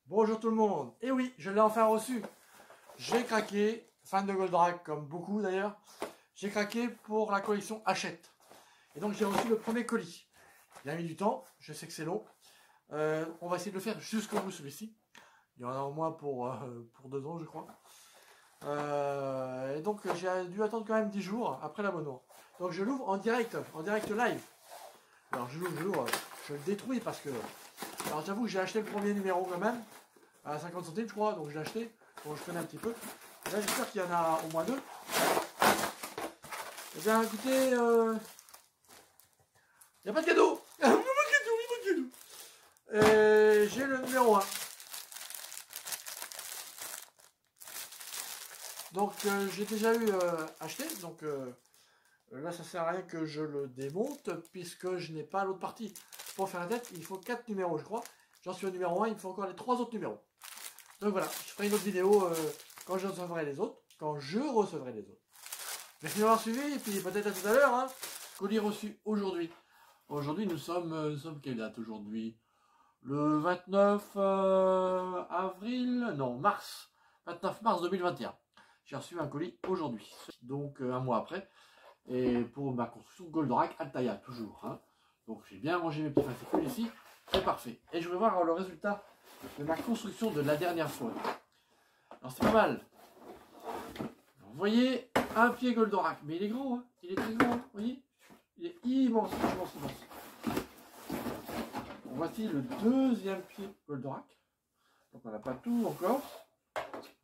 Bonjour tout le monde. Et oui, je l'ai enfin reçu. J'ai craqué, fan de Goldorak comme beaucoup d'ailleurs, j'ai craqué pour la collection Hachette. Et donc j'ai reçu le premier colis. Il a mis du temps, je sais que c'est long. On va essayer de le faire jusqu'au bout celui-ci. Il y en a au moins pour 2 ans je crois. Et donc j'ai dû attendre quand même 10 jours après l'abonnement. Donc je l'ouvre en direct live. Alors je l'ouvre, je le détruis parce que... Alors j'avoue que j'ai acheté le premier numéro quand même, à 50 centimes je crois, donc je l'ai acheté, donc je connais un petit peu. Et là j'espère qu'il y en a au moins 2. Et bien écoutez, il n'y a pas de cadeau. Il n'y a pas de cadeau. Et j'ai le numéro 1. Donc j'ai déjà eu acheté, donc là ça sert à rien que je le démonte, puisque je n'ai pas l'autre partie. Pour faire la tête, il faut 4 numéros je crois. J'en suis au numéro 1, il me faut encore les 3 autres numéros. Donc voilà, je ferai une autre vidéo quand je recevrai les autres. Merci d'avoir suivi, et puis peut-être à tout à l'heure. Hein. Colis reçu aujourd'hui. Aujourd'hui, nous sommes quelle date aujourd'hui? Le 29 avril, non, mars. 29 mars 2021. J'ai reçu un colis aujourd'hui, donc un mois après. Et pour ma construction Goldorak Altaïa, toujours. Hein. Donc j'ai bien rangé mes petits fascicules ici, c'est parfait. Et je vais voir le résultat de ma construction de la dernière fois. Alors c'est pas mal. Alors, vous voyez, un pied Goldorak, mais il est grand, hein. Il est très grand, vous voyez. Il est immense, immense, immense. Donc, voici le deuxième pied Goldorak. Donc on n'a pas tout encore.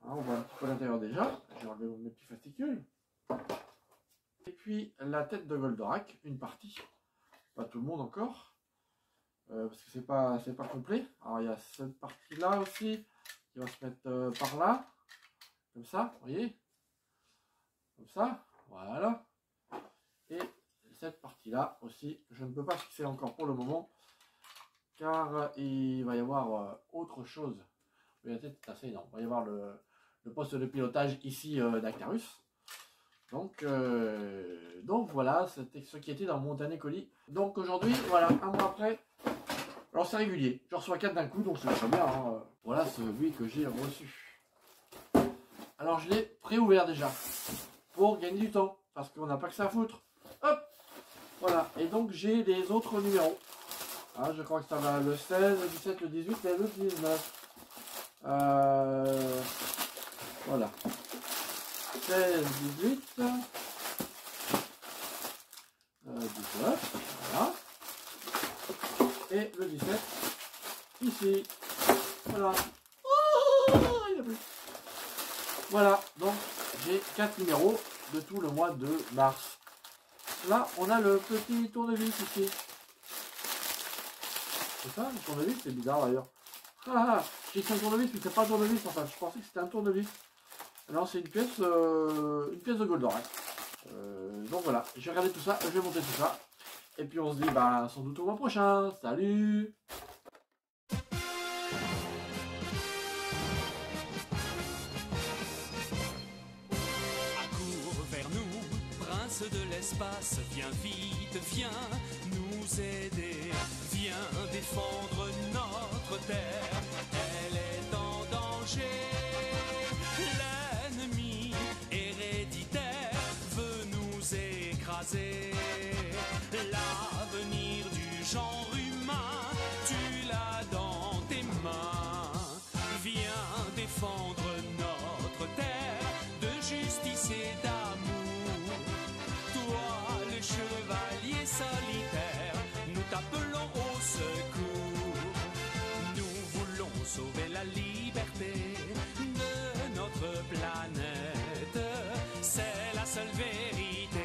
Alors, on voit un petit peu l'intérieur déjà. J'ai enlevé mes petits fascicules. Et puis la tête de Goldorak, une partie. Pas tout le monde encore, parce que c'est pas complet. Alors il y a cette partie là aussi qui va se mettre par là, comme ça, vous voyez, comme ça, voilà. Et cette partie là aussi, je ne peux pas fixer encore pour le moment, car il va y avoir autre chose. La tête est assez énorme. Il va y avoir le poste de pilotage ici d'Actarus. Donc voilà, c'était ce qui était dans mon dernier colis. Donc aujourd'hui, voilà, un mois après, alors c'est régulier. Je reçois 4 d'un coup, donc c'est très bien. Hein. Voilà celui que j'ai reçu. Alors je l'ai pré-ouvert déjà, pour gagner du temps, parce qu'on n'a pas que ça à foutre. Hop, voilà, et donc j'ai les autres numéros. Ah, je crois que ça va le 16, le 17, le 18 et le 19. Voilà. 16, 18, 19, voilà. Et le 17, ici. Voilà. Oh, il a plu. Voilà, donc j'ai 4 numéros de tout le mois de mars. Là, on a le petit tournevis ici. C'est ça, le tournevis, c'est bizarre d'ailleurs. Ah, j'ai dit un tournevis, mais c'est pas un tournevis en fait. Je pensais que c'était un tournevis. Alors c'est une pièce de Goldorak. Donc voilà, j'ai regardé tout ça, je vais monter tout ça. Et puis on se dit bah sans doute au mois prochain. Salut! Accours vers nous, prince de l'espace, viens vite, viens nous aider. Viens défendre notre terre, elle est en danger. L'avenir du genre humain, tu l'as dans tes mains. Viens défendre notre terre de justice et d'amour. Toi, le chevalier solitaire, nous t'appelons au secours. Nous voulons sauver la liberté de notre planète. C'est la seule vérité.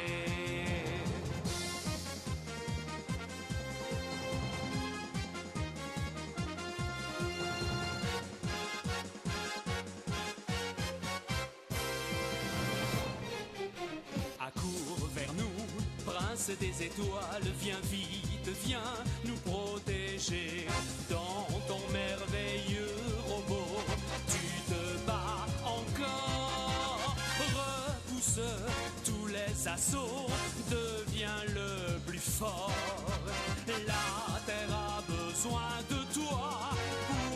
Accours vers nous, prince des étoiles, viens vite, viens nous protéger. Dans ton merveilleux robot, tu te bats encore. Repousse tous les assauts, deviens le plus fort. La terre a besoin de toi pour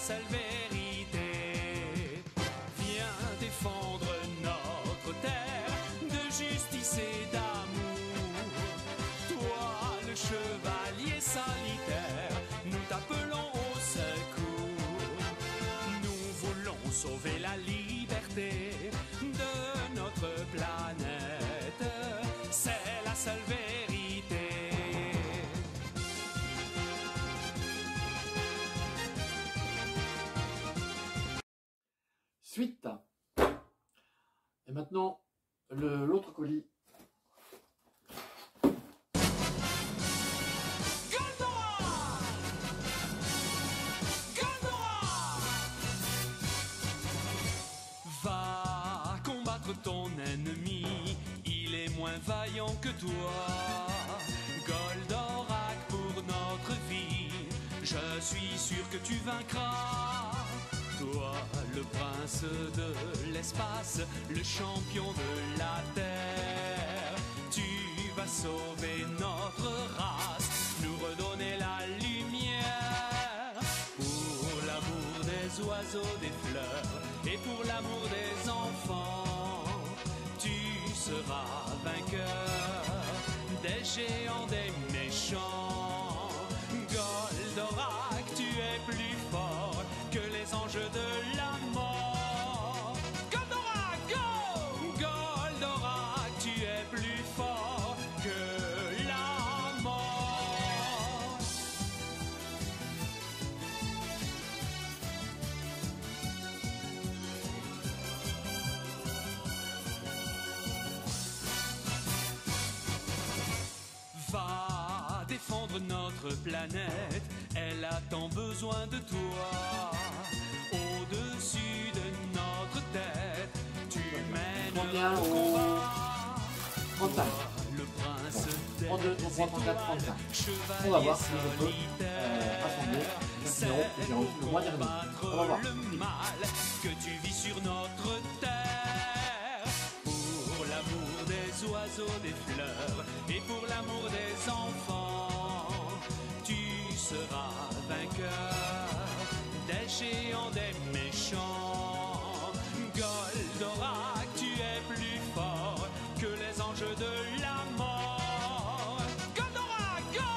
seule vérité. Viens défendre notre terre de justice et d'amour. Toi, le chevalier solitaire, nous t'appelons au secours. Nous voulons sauver la liberté de notre planète. C'est la seule vérité. Suite. Et maintenant, l'autre colis. Va combattre ton ennemi, il est moins vaillant que toi. Goldorak pour notre vie, je suis sûr que tu vaincras. Toi, le prince de l'espace, le champion de la terre, tu vas sauver notre race, nous redonner la lumière. Pour l'amour des oiseaux, des fleurs et pour l'amour des enfants, tu seras vainqueur des géants, des méchants. Goldorak, tu es plus fort que les anges de la mort. Goldorak, go! Goldorak, tu es plus fort que la mort. Va défendre notre planète, elle a tant besoin de toi. Au-dessus de notre tête, tu mènes le combat. 35. Le prince 32, 33, 34, 35. On va voir si je peux assembler 4 numéros que j'ai reçu le mois dernier. On va voir. Le mal que tu vis sur notre terre. Pour l'amour des oiseaux, des fleurs et pour l'amour des enfants, tu seras vainqueur des géants, des méchants. Goldorak, tu es plus fort que les anges de la mort. Goldorak, go!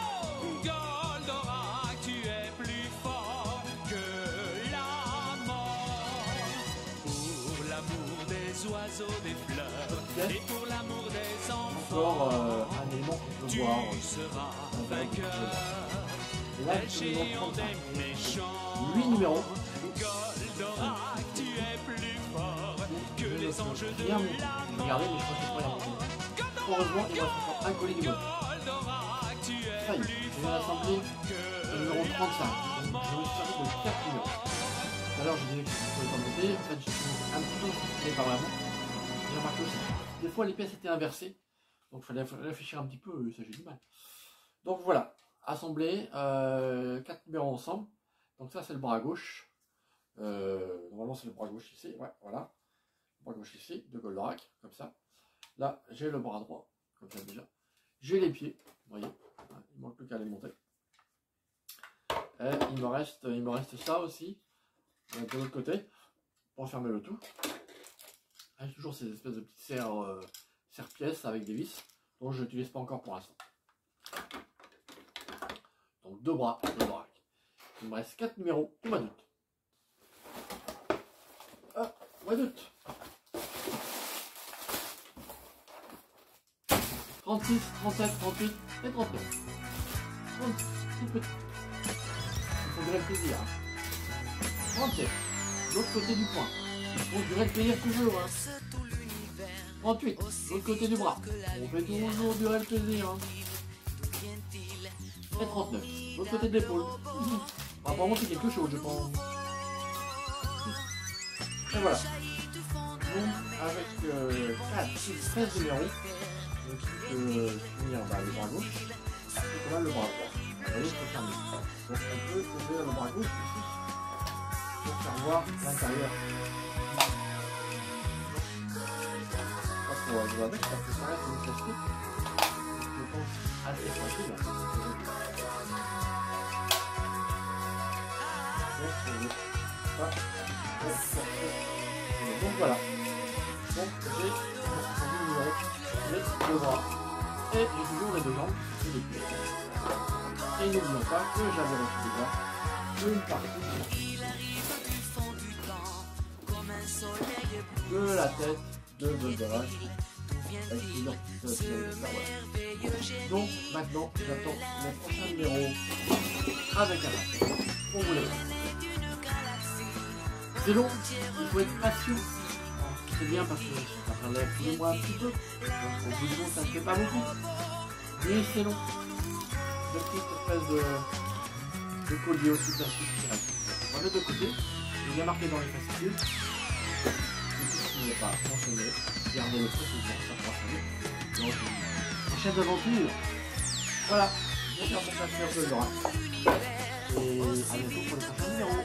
Goldorak, tu es plus fort que la mort. Pour l'amour des oiseaux, des fleurs et pour l'amour des Encore enfants, un élément qu'on peut tu voir. seras vainqueur Et là, des je vais géants, prendre des méchants. 8 numéros. Goldorak, tu es plus fort que les anges de Rien, la regardez, mais je crois que c'est pas rien. Heureusement, il va falloir un colis de mode. Goldorak, tu es Ça y est, plus je viens d'assembler le numéro 35. Donc, je me suis servi de 4 numéros. Tout à l'heure, je disais que je pouvais pas monter. En fait, je suis un petit peu, mais pas vraiment. J'ai remarqué aussi. Des fois, les pièces étaient inversées. Donc, il fallait réfléchir un petit peu, ça j'ai du mal. Donc, voilà. Assembler 4 numéros ensemble. Donc, ça, c'est le bras gauche. Normalement, c'est le bras gauche ici. Ouais, voilà. Le bras gauche ici, de Goldorak, comme ça. Là, j'ai le bras droit, comme ça déjà. J'ai les pieds, vous voyez. Il manque plus qu'à les monter. Et il me reste ça aussi, de l'autre côté, pour fermer le tout. Avec toujours ces espèces de petites serre-pièces avec des vis, dont je n'utilise pas encore pour l'instant. Donc 2 bras de Goldorak. Il me reste 4 numéros au mois d'août. Mois d'août. 36, 37, 38 et 39. 36, tout petit. Il faut durer le plaisir. 37, l'autre côté du point. Il faut durer le plaisir toujours. 38, l'autre côté du bras. On fait toujours durer le plaisir. Et 39, l'autre côté de l'épaule. On va pas monter quelque chose, je pense. Et voilà. Donc, avec 4, 6, 13 numéros. Donc, finir le bras gauche et quand même le bras droit. Vous voyez, c'est fermé. Donc, on peut ouvrir le bras gauche ici pour faire voir l'intérieur. Pas pour jouer avec, parce que ça reste une plastique. Je pense assez fragile. Donc, pas. Donc voilà. Donc j'ai mon numéro, j'ai 2 bras. Et j'ai toujours les 2 jambes, c'est les pieds. Et n'oublions pas que j'avais reçu déjà une partie de la tête de Goldorak. Donc maintenant j'attends mon prochain numéro avec un match. On vous laisse. C'est long, il faut être patient. C'est bien parce que ça prendrait plus ou moins un petit peu. Donc au bout du monde ça ne fait pas beaucoup. Mais c'est long. Cette petite espèce de collier aussi plastique qui reste. On va mettre de côté. Il est bien marqué dans les fascicules. Qui n'est pas mentionné, gardez le précision, ça pourra changer. Donc, prochaine aventure. Voilà, je vais faire mon classeur de Goldorak. Et à bientôt pour le prochain numéro.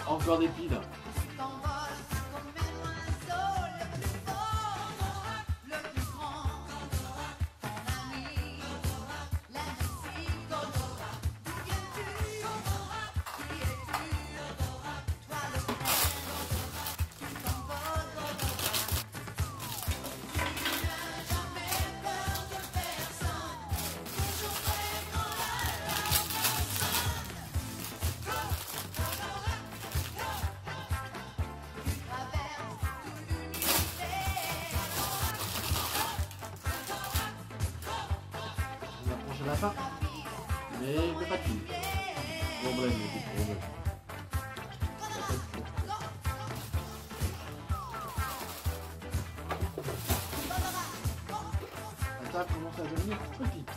Encore des piles. à la fin. Mais pas de fil. Problème, problème. La table commence à devenir petite.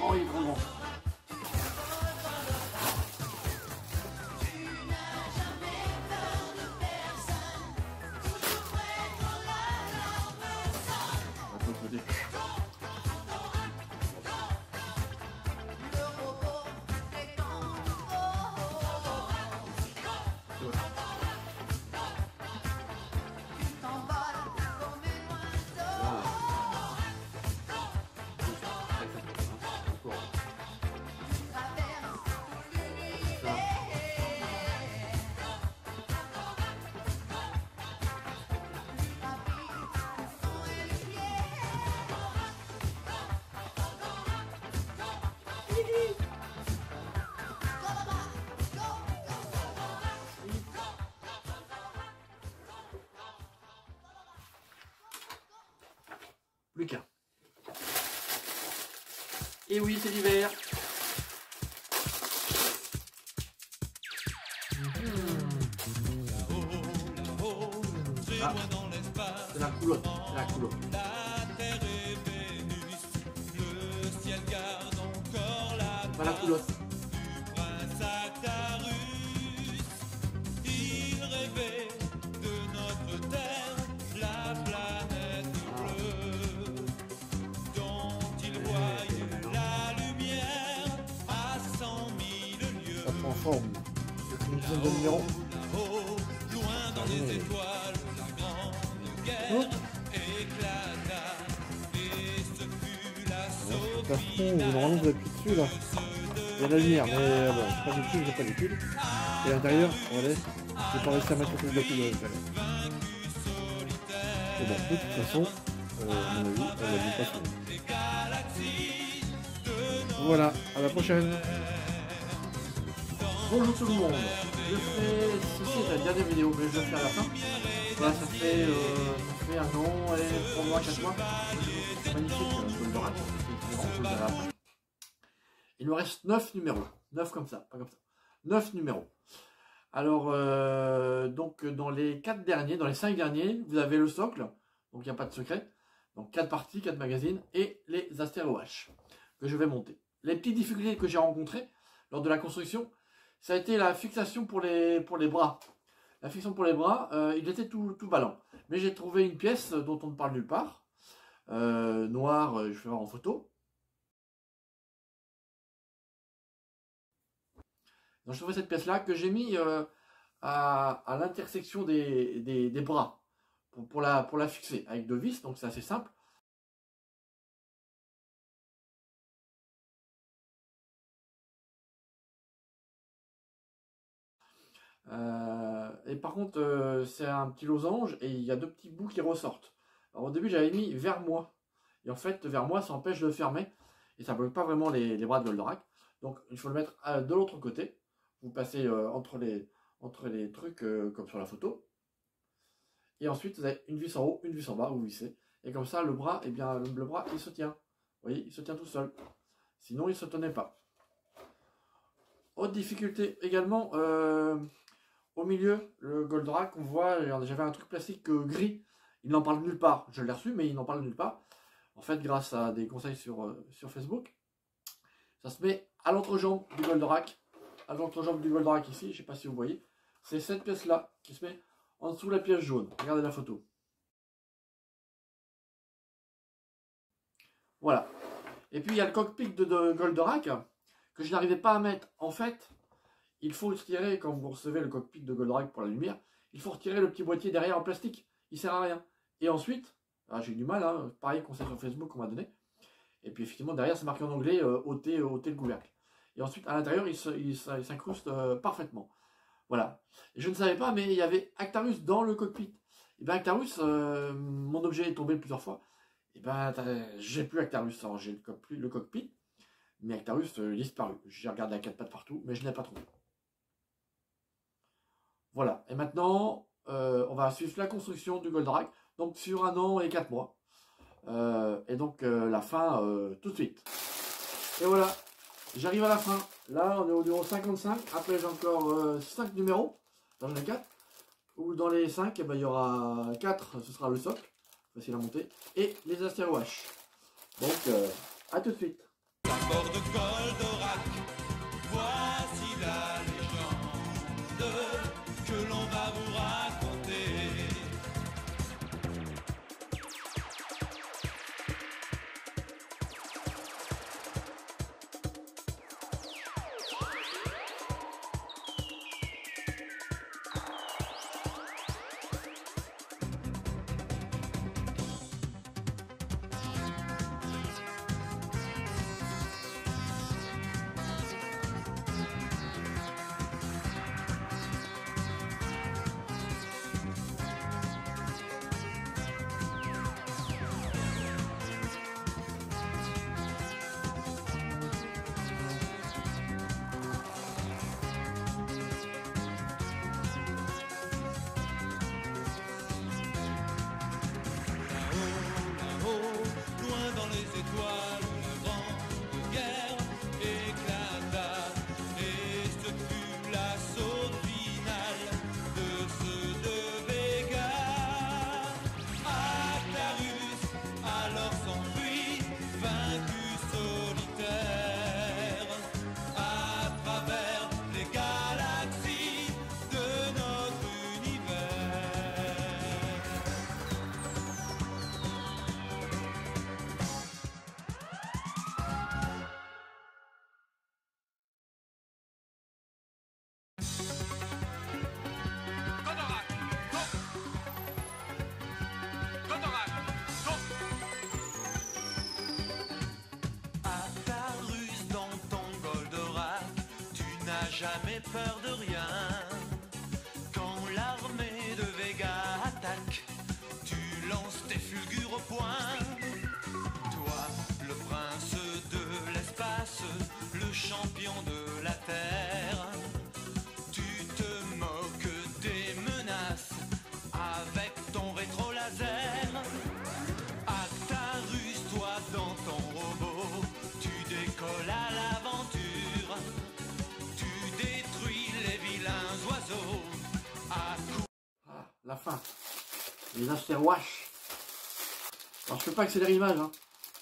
Oh, il est trop grand. Plus qu'un. Et oui, c'est l'hiver. Ah, c'est la coulotte. C'est la coulotte. Pas la coulotte. Forme. Une dizaine de numéros. De toute façon, normalement vous appuyez dessus là. Il y a la lumière, mais bon, j'ai pas d'études, j'ai pas d'études. Et à l'intérieur, regardez, j'ai pas réussi à mettre le batterie de l'intérieur. Et bon, de toute façon, à mon avis, on va vous passer. Voilà, à la prochaine. Bonjour tout le monde, je fais, ceci est la dernière vidéo, mais je le fais à la fin. Voilà, ça fait 1 an et 3 mois, 4 mois. C'est magnifique, Goldorak. Il me reste 9 numéros, 9 comme ça, pas comme ça. 9 numéros. Alors, donc dans les 4 derniers, dans les 5 derniers, vous avez le socle, donc il n'y a pas de secret. Donc 4 parties, 4 magazines et les Astéro H que je vais monter. Les petites difficultés que j'ai rencontrées lors de la construction, ça a été la fixation pour les bras. La fixation pour les bras, il était tout ballant. Mais j'ai trouvé une pièce dont on ne parle nulle part. Noire, je vais voir en photo. Donc je trouvais cette pièce-là que j'ai mis à l'intersection des bras pour la fixer avec 2 vis, donc c'est assez simple. Et par contre, c'est un petit losange et il y a 2 petits bouts qui ressortent. Alors au début, j'avais mis vers moi. Et en fait, vers moi, ça empêche de fermer. Et ça ne bloque pas vraiment les bras de Goldorak. Donc il faut le mettre de l'autre côté. Vous passez entre les trucs comme sur la photo. Et ensuite, vous avez une vis en haut, une vis en bas, vous vissez. Et comme ça, le bras, eh bien, le bras, il se tient. Vous voyez, il se tient tout seul. Sinon, il ne se tenait pas. Autre difficulté également, au milieu, le Goldorak, on voit, j'avais un truc plastique gris. Il n'en parle nulle part. Je l'ai reçu, mais il n'en parle nulle part. En fait, grâce à des conseils sur Facebook, ça se met à l'entrejambe du Goldorak. À l'entrejambe du Goldorak ici, je ne sais pas si vous voyez. C'est cette pièce-là qui se met en dessous de la pièce jaune. Regardez la photo. Voilà. Et puis, il y a le cockpit de Goldorak que je n'arrivais pas à mettre. En fait, il faut retirer, quand vous recevez le cockpit de Goldorak pour la lumière, il faut retirer le petit boîtier derrière en plastique. Il ne sert à rien. Et ensuite, j'ai eu du mal, hein, pareil conseil sur Facebook qu'on m'a donné, Et puis effectivement, derrière, c'est marqué en anglais ôter le couvercle. Et ensuite, à l'intérieur, il s'incruste parfaitement. Voilà. Et je ne savais pas, mais il y avait Actarus dans le cockpit. Et bien Actarus, mon objet est tombé plusieurs fois. Et ben j'ai plus Actarus. Alors j'ai le cockpit, mais Actarus disparu. J'ai regardé à 4 pattes partout, mais je ne l'ai pas trouvé. Voilà. Et maintenant, on va suivre la construction du Goldorak. Donc sur 1 an et 4 mois. Et donc la fin tout de suite. Et voilà. J'arrive à la fin. Là, on est au numéro 55. Après, j'ai encore 5 numéros. Dans les 4. Ou dans les 5, eh ben, il y aura 4. Ce sera le socle. Facile à monter. Et les astéroaches. Donc, à tout de suite. À bord de Goldorak, voici la légende que l'on va vous raconter. Jamais peur de rien. Quand l'armée de Vega attaque, tu lances tes fulgures au point. Toi, le prince de l'espace, le champion de la terre, tu te moques des menaces avec ton rétro-laser. Actarus, toi dans ton robot, tu décolles à l'aventure. Ah, la fin. Les astéroaches. Alors je peux pas accélérer l'image. Hein.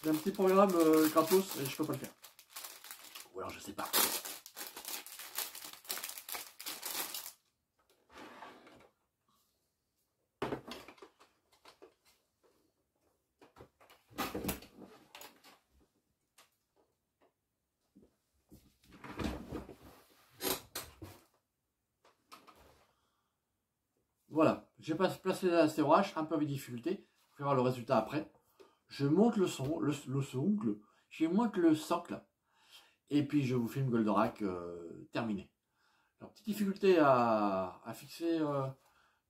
J'ai un petit programme gratos et je peux pas le faire. Ou alors je sais pas. Voilà, j'ai placé la astéroache un peu avec difficulté. Vous verrez le résultat après. Je monte le son, le socle, je monte le socle, et puis je vous filme Goldorak terminé. Alors, petite difficulté à fixer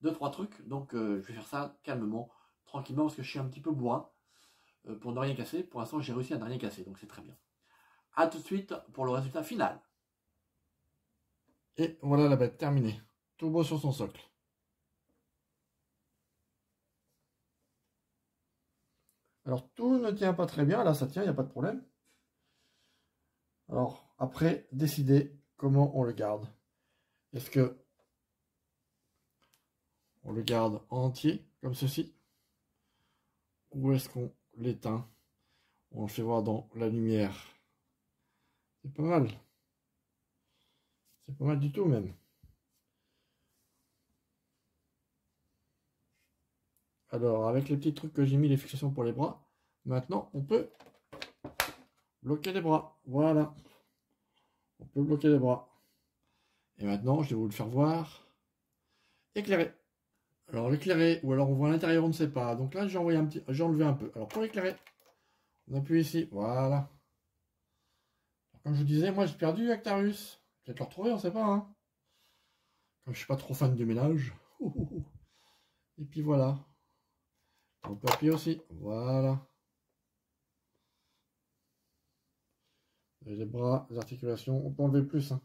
2-3 trucs, donc je vais faire ça calmement, tranquillement, parce que je suis un petit peu bourrin pour ne rien casser. Pour l'instant, j'ai réussi à ne rien casser, donc c'est très bien. A tout de suite pour le résultat final. Et voilà la bête terminée, tout beau sur son socle. Alors, tout ne tient pas très bien. Là, ça tient, il n'y a pas de problème. Alors, après, décider comment on le garde. Est-ce que on le garde entier, comme ceci? Ou est-ce qu'on l'éteint? On le fait voir dans la lumière. C'est pas mal. C'est pas mal du tout, même. Alors, avec les petits trucs que j'ai mis, les fixations pour les bras, maintenant, on peut bloquer les bras. Voilà. On peut bloquer les bras. Et maintenant, je vais vous le faire voir. Éclairé. Alors, l'éclairé, ou alors on voit à l'intérieur, on ne sait pas. Donc là, j'ai enlevé un peu. Alors, pour l'éclairer, On appuie ici, voilà. Comme je vous disais, moi j'ai perdu Actarus. Peut-être le retrouver, on sait pas. Hein. Comme je suis pas trop fan du ménage. Et puis voilà. On peut appuyer aussi, voilà. Les bras, les articulations, on peut enlever plus. Hein.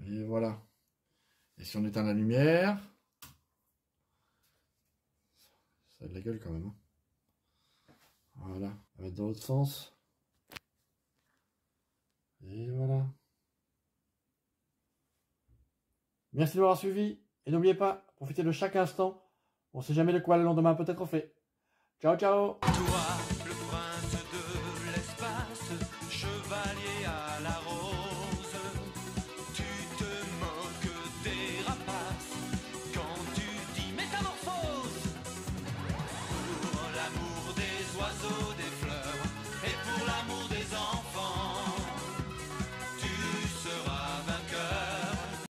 Et voilà. Et si on éteint la lumière, ça a de la gueule quand même. Hein. Voilà. On va mettre dans l'autre sens. Et voilà. Merci de m'avoir suivi. Et n'oubliez pas, profitez de chaque instant. On ne sait jamais de quoi le lendemain peut être fait. Ciao, ciao.